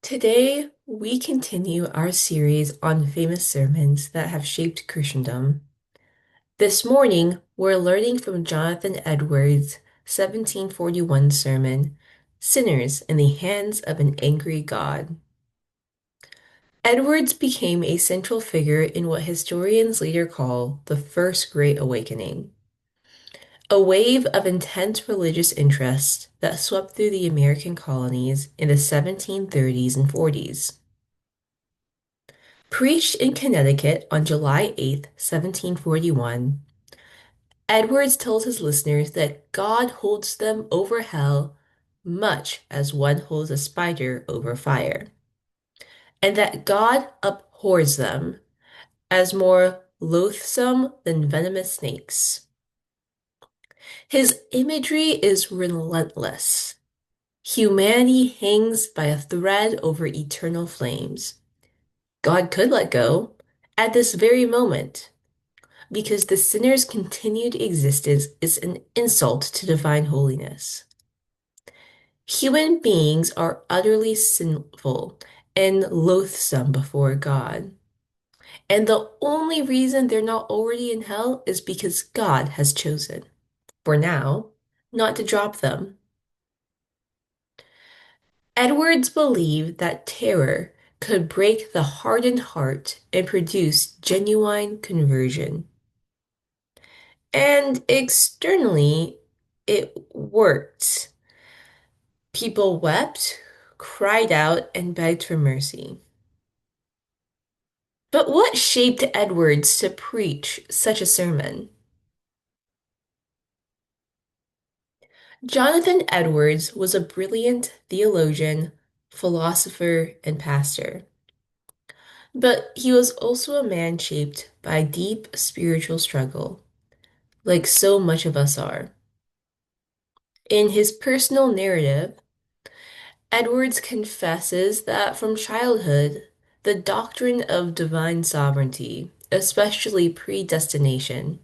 Today, we continue our series on famous sermons that have shaped Christendom. This morning, we're learning from Jonathan Edwards' 1741 sermon, Sinners in the Hands of an Angry God. Edwards became a central figure in what historians later call the First Great Awakening, a wave of intense religious interest that swept through the American colonies in the 1730s and 40s. Preached in Connecticut on July 8th, 1741, Edwards tells his listeners that God holds them over hell much as one holds a spider over fire, and that God abhors them as more loathsome than venomous snakes. His imagery is relentless. Humanity hangs by a thread over eternal flames. God could let go at this very moment, because the sinner's continued existence is an insult to divine holiness. Human beings are utterly sinful and loathsome before God. And the only reason they're not already in hell is because God has chosen, for now, not to drop them. Edwards believed that terror could break the hardened heart and produce genuine conversion. And externally, it worked. People wept, cried out, and begged for mercy. But what shaped Edwards to preach such a sermon? Jonathan Edwards was a brilliant theologian, philosopher, and pastor. But he was also a man shaped by deep spiritual struggle, like so much of us are. In his personal narrative, Edwards confesses that from childhood, the doctrine of divine sovereignty, especially predestination,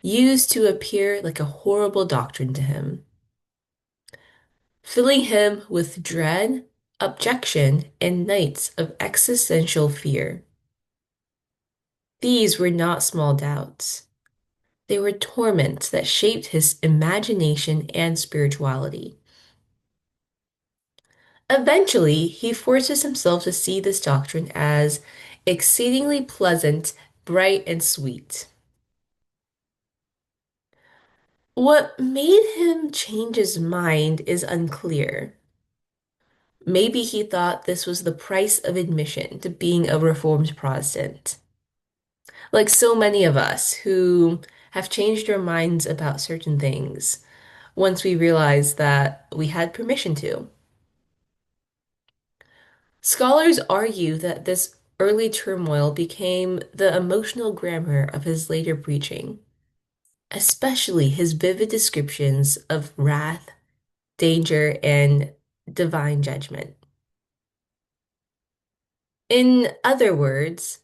used to appear like a horrible doctrine to him, filling him with dread, objection, and nights of existential fear. These were not small doubts. They were torments that shaped his imagination and spirituality. Eventually, he forces himself to see this doctrine as exceedingly pleasant, bright, and sweet. What made him change his mind is unclear. Maybe he thought this was the price of admission to being a Reformed Protestant. Like so many of us who have changed our minds about certain things once we realized that we had permission to. Scholars argue that this early turmoil became the emotional grammar of his later preaching, especially his vivid descriptions of wrath, danger, and divine judgment. In other words,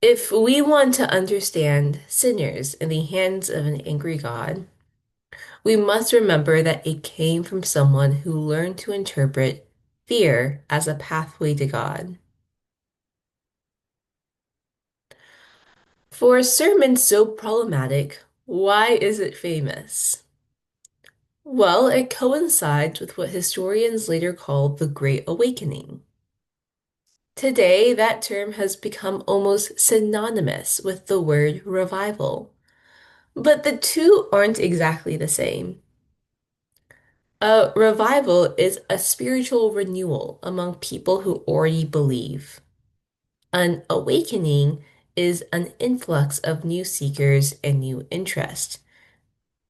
if we want to understand sinners in the hands of an angry God, we must remember that it came from someone who learned to interpret fear as a pathway to God. For a sermon so problematic, why is it famous? Well, it coincides with what historians later called the Great Awakening. Today, that term has become almost synonymous with the word revival. But the two aren't exactly the same. A revival is a spiritual renewal among people who already believe. An awakening is an influx of new seekers and new interest,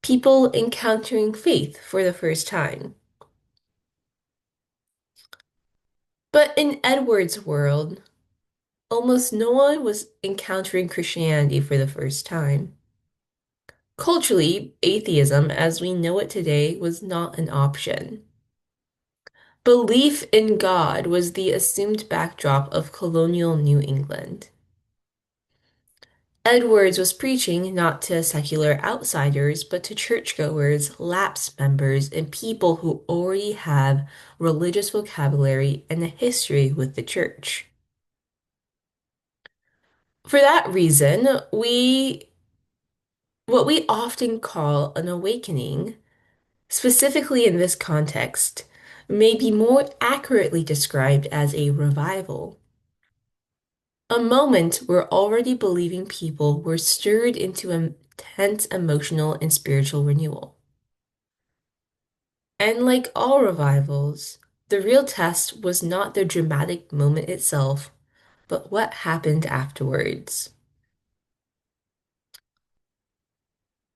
people encountering faith for the first time. But in Edward's world, almost no one was encountering Christianity for the first time. Culturally, atheism as we know it today was not an option. Belief in God was the assumed backdrop of colonial New England. Edwards was preaching not to secular outsiders, but to churchgoers, lapsed members, and people who already have religious vocabulary and a history with the church. For that reason, what we often call an awakening, specifically in this context, may be more accurately described as a revival. A moment where already believing people were stirred into intense emotional and spiritual renewal. And like all revivals, the real test was not the dramatic moment itself, but what happened afterwards.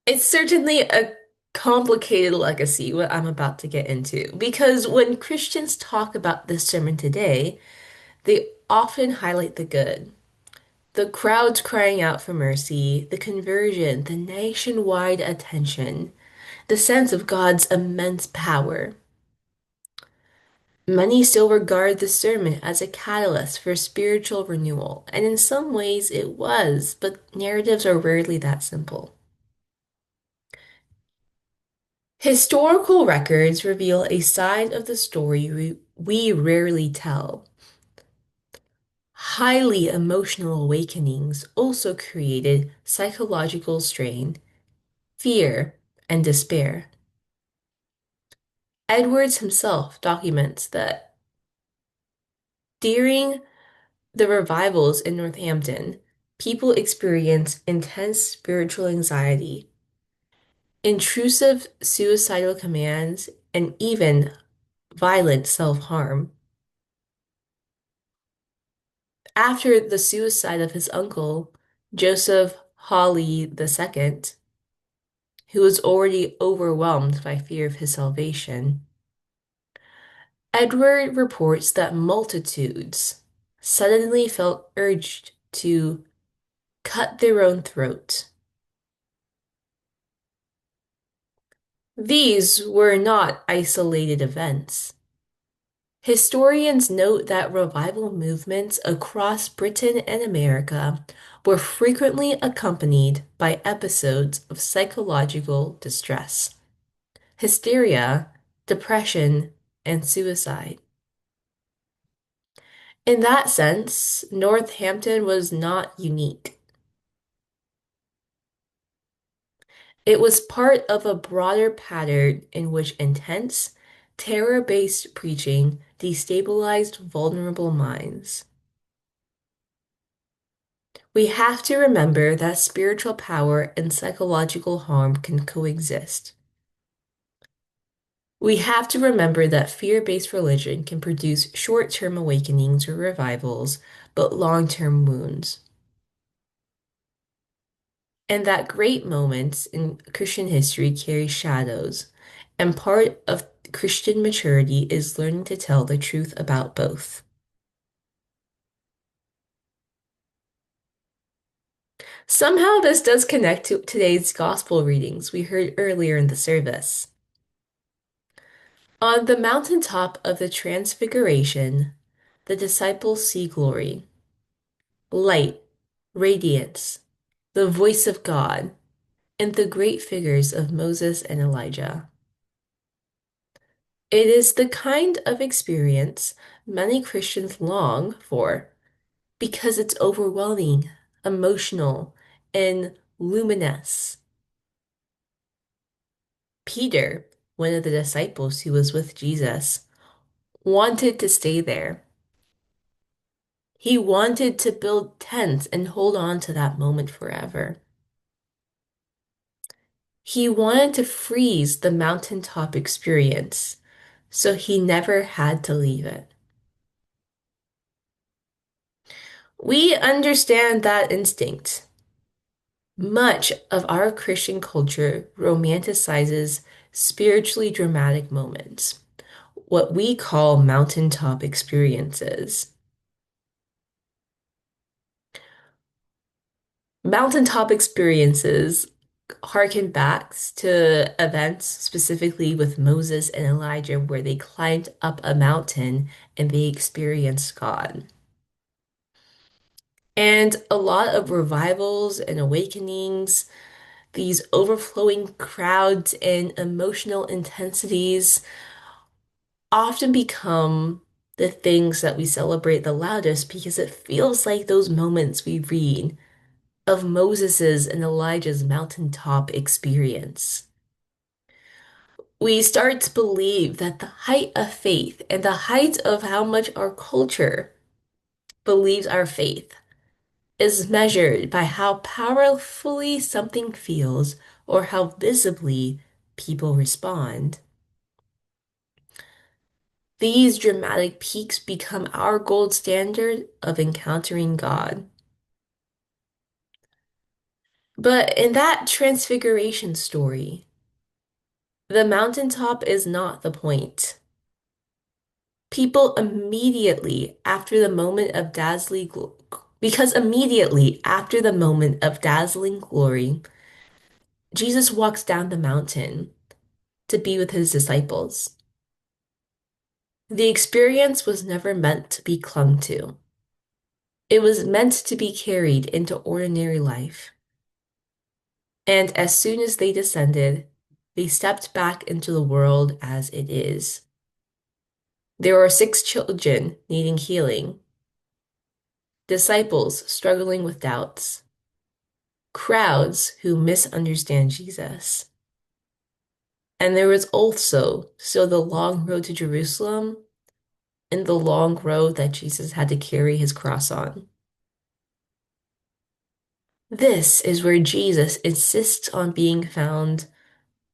It's certainly a complicated legacy, what I'm about to get into, because when Christians talk about this sermon today, they often highlight the good. The crowds crying out for mercy, the conversion, the nationwide attention, the sense of God's immense power. Many still regard the sermon as a catalyst for spiritual renewal, and in some ways it was, but narratives are rarely that simple. Historical records reveal a side of the story we rarely tell. Highly emotional awakenings also created psychological strain, fear, and despair. Edwards himself documents that during the revivals in Northampton, people experienced intense spiritual anxiety, intrusive suicidal commands, and even violent self-harm. After the suicide of his uncle, Joseph Hawley II, who was already overwhelmed by fear of his salvation, Edward reports that multitudes suddenly felt urged to cut their own throat. These were not isolated events. Historians note that revival movements across Britain and America were frequently accompanied by episodes of psychological distress, hysteria, depression, and suicide. In that sense, Northampton was not unique. It was part of a broader pattern in which intense, terror-based preaching destabilized vulnerable minds. We have to remember that spiritual power and psychological harm can coexist. We have to remember that fear-based religion can produce short-term awakenings or revivals, but long-term wounds. And that great moments in Christian history carry shadows, and part of Christian maturity is learning to tell the truth about both. Somehow, this does connect to today's gospel readings we heard earlier in the service. On the mountaintop of the Transfiguration, the disciples see glory, light, radiance, the voice of God, and the great figures of Moses and Elijah. It is the kind of experience many Christians long for because it's overwhelming, emotional, and luminous. Peter, one of the disciples who was with Jesus, wanted to stay there. He wanted to build tents and hold on to that moment forever. He wanted to freeze the mountaintop experience so he never had to leave it. We understand that instinct. Much of our Christian culture romanticizes spiritually dramatic moments, what we call mountaintop experiences. Mountaintop experiences harken back to events specifically with Moses and Elijah where they climbed up a mountain and they experienced God. And a lot of revivals and awakenings, these overflowing crowds and emotional intensities often become the things that we celebrate the loudest because it feels like those moments we read of Moses's and Elijah's mountaintop experience. We start to believe that the height of faith and the height of how much our culture believes our faith is measured by how powerfully something feels or how visibly people respond. These dramatic peaks become our gold standard of encountering God. But in that transfiguration story, the mountaintop is not the point. People immediately after the moment of because immediately after the moment of dazzling glory, Jesus walks down the mountain to be with his disciples. The experience was never meant to be clung to. It was meant to be carried into ordinary life. And as soon as they descended, they stepped back into the world as it is. There are 6 children needing healing, disciples struggling with doubts, crowds who misunderstand Jesus. And there was also still the long road to Jerusalem and the long road that Jesus had to carry his cross on. This is where Jesus insists on being found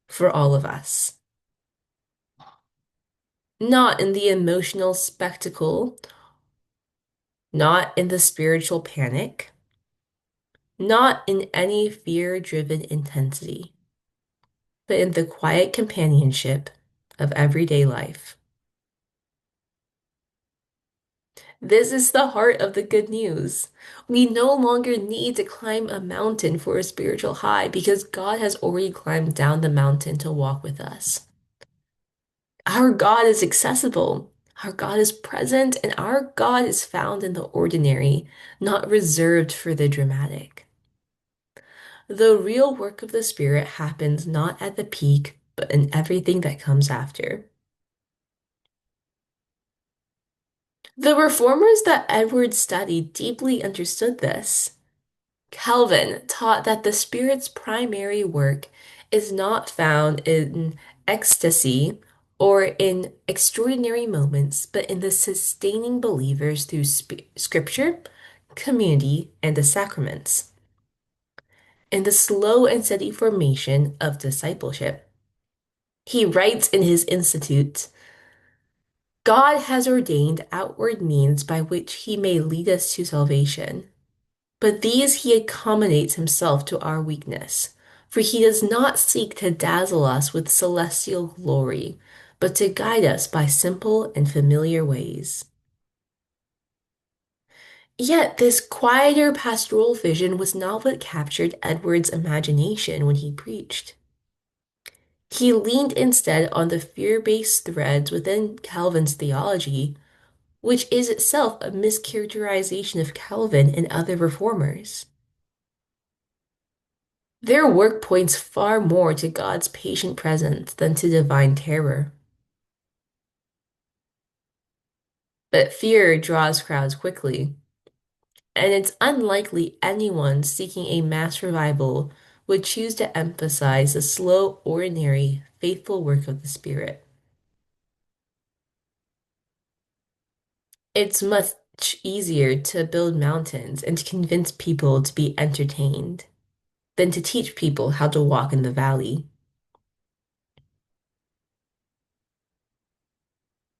for all of us, not in the emotional spectacle, not in the spiritual panic, not in any fear-driven intensity, but in the quiet companionship of everyday life. This is the heart of the good news. We no longer need to climb a mountain for a spiritual high because God has already climbed down the mountain to walk with us. Our God is accessible. Our God is present, and our God is found in the ordinary, not reserved for the dramatic. The real work of the Spirit happens not at the peak, but in everything that comes after. The reformers that Edward studied deeply understood this. Calvin taught that the Spirit's primary work is not found in ecstasy or in extraordinary moments, but in the sustaining believers through scripture, community, and the sacraments, in the slow and steady formation of discipleship. He writes in his Institute, God has ordained outward means by which he may lead us to salvation. But these he accommodates himself to our weakness, for he does not seek to dazzle us with celestial glory, but to guide us by simple and familiar ways. Yet this quieter pastoral vision was not what captured Edward's imagination when he preached. He leaned instead on the fear-based threads within Calvin's theology, which is itself a mischaracterization of Calvin and other reformers. Their work points far more to God's patient presence than to divine terror. But fear draws crowds quickly, and it's unlikely anyone seeking a mass revival would choose to emphasize the slow, ordinary, faithful work of the Spirit. It's much easier to build mountains and to convince people to be entertained than to teach people how to walk in the valley.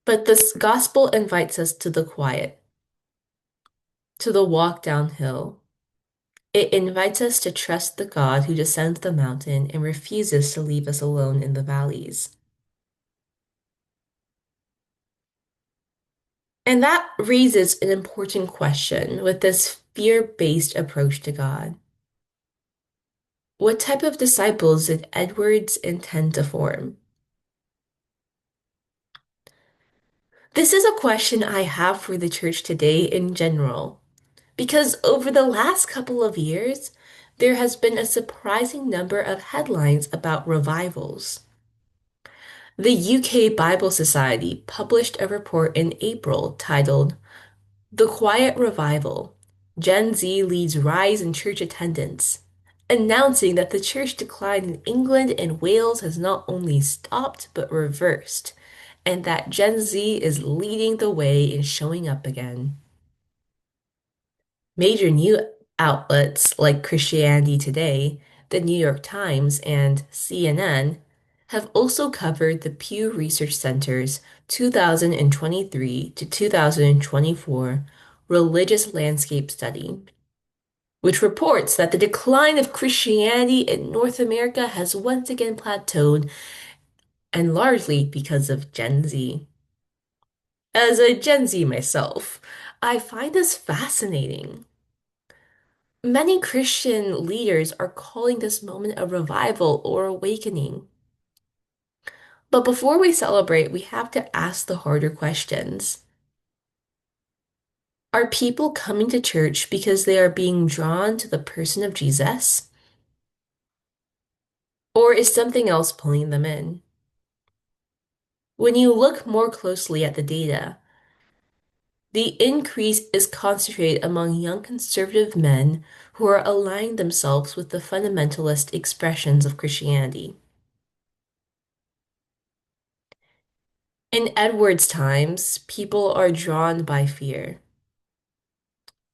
But this gospel invites us to the quiet, to the walk downhill. It invites us to trust the God who descends the mountain and refuses to leave us alone in the valleys. And that raises an important question with this fear-based approach to God. What type of disciples did Edwards intend to form? This is a question I have for the church today in general, Because over the last couple of years, there has been a surprising number of headlines about revivals. The UK Bible Society published a report in April titled The Quiet Revival: Gen Z Leads Rise in Church Attendance, announcing that the church decline in England and Wales has not only stopped but reversed, and that Gen Z is leading the way in showing up again. Major news outlets like Christianity Today, the New York Times, and CNN have also covered the Pew Research Center's 2023 to 2024 Religious Landscape Study, which reports that the decline of Christianity in North America has once again plateaued, and largely because of Gen Z. As a Gen Z myself, I find this fascinating. Many Christian leaders are calling this moment a revival or awakening. But before we celebrate, we have to ask the harder questions. Are people coming to church because they are being drawn to the person of Jesus? Or is something else pulling them in? When you look more closely at the data, the increase is concentrated among young conservative men who are aligning themselves with the fundamentalist expressions of Christianity. In Edward's times, people are drawn by fear.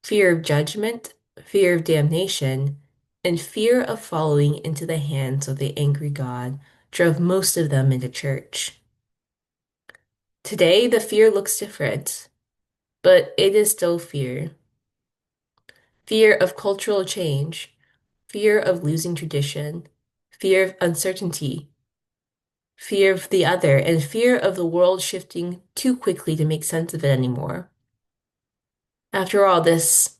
Fear of judgment, fear of damnation, and fear of falling into the hands of the angry God drove most of them into church. Today, the fear looks different, but it is still fear. Fear of cultural change, fear of losing tradition, fear of uncertainty, fear of the other, and fear of the world shifting too quickly to make sense of it anymore. After all, this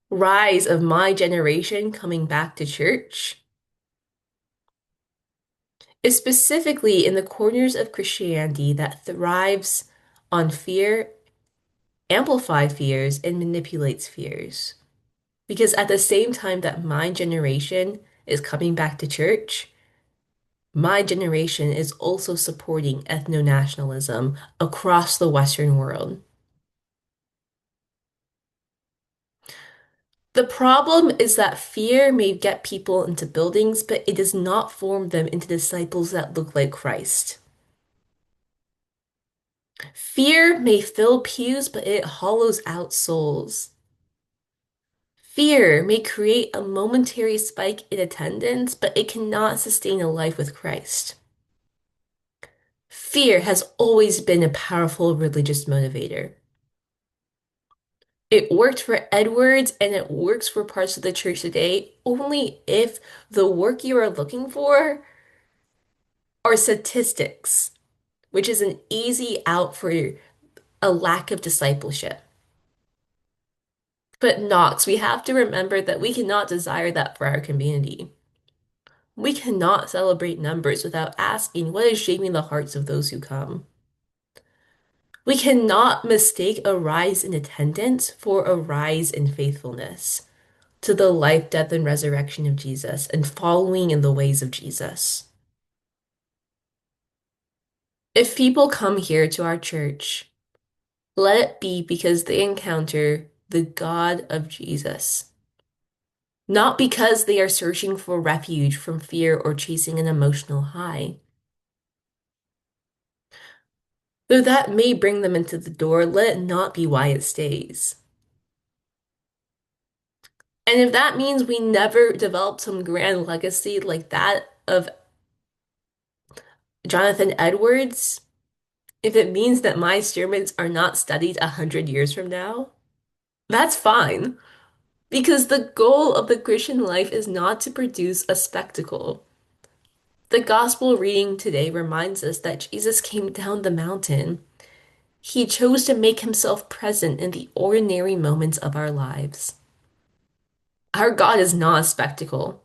rise of my generation coming back to church is specifically in the corners of Christianity that thrives on fear, amplify fears, and manipulates fears. Because at the same time that my generation is coming back to church, my generation is also supporting ethno-nationalism across the Western world. The problem is that fear may get people into buildings, but it does not form them into disciples that look like Christ. Fear may fill pews, but it hollows out souls. Fear may create a momentary spike in attendance, but it cannot sustain a life with Christ. Fear has always been a powerful religious motivator. It worked for Edwards and it works for parts of the church today only if the work you are looking for are statistics, which is an easy out for a lack of discipleship. But Knox, we have to remember that we cannot desire that for our community. We cannot celebrate numbers without asking what is shaping the hearts of those who come. We cannot mistake a rise in attendance for a rise in faithfulness to the life, death, and resurrection of Jesus and following in the ways of Jesus. If people come here to our church, let it be because they encounter the God of Jesus, not because they are searching for refuge from fear or chasing an emotional high. Though that may bring them into the door, let it not be why it stays. And if that means we never develop some grand legacy like that of Jonathan Edwards, if it means that my sermons are not studied 100 years from now, that's fine. Because the goal of the Christian life is not to produce a spectacle. The gospel reading today reminds us that Jesus came down the mountain. He chose to make himself present in the ordinary moments of our lives. Our God is not a spectacle.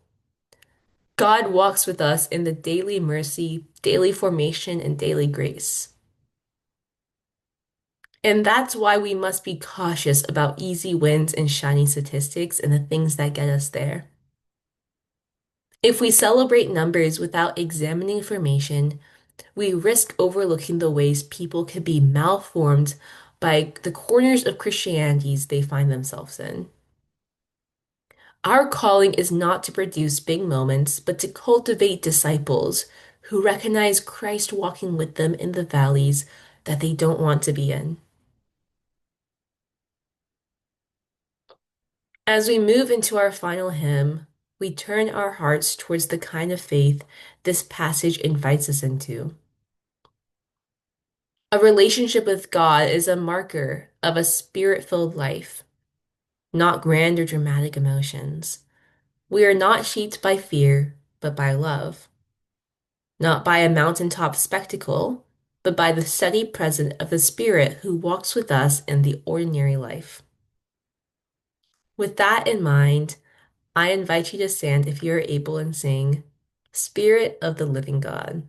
God walks with us in the daily mercy, daily formation, and daily grace. And that's why we must be cautious about easy wins and shiny statistics and the things that get us there. If we celebrate numbers without examining information, we risk overlooking the ways people could be malformed by the corners of Christianities they find themselves in. Our calling is not to produce big moments, but to cultivate disciples who recognize Christ walking with them in the valleys that they don't want to be in. As we move into our final hymn, we turn our hearts towards the kind of faith this passage invites us into. A relationship with God is a marker of a spirit-filled life, not grand or dramatic emotions. We are not shaped by fear, but by love, not by a mountaintop spectacle, but by the steady presence of the Spirit who walks with us in the ordinary life. With that in mind, I invite you to stand if you are able and sing, Spirit of the Living God.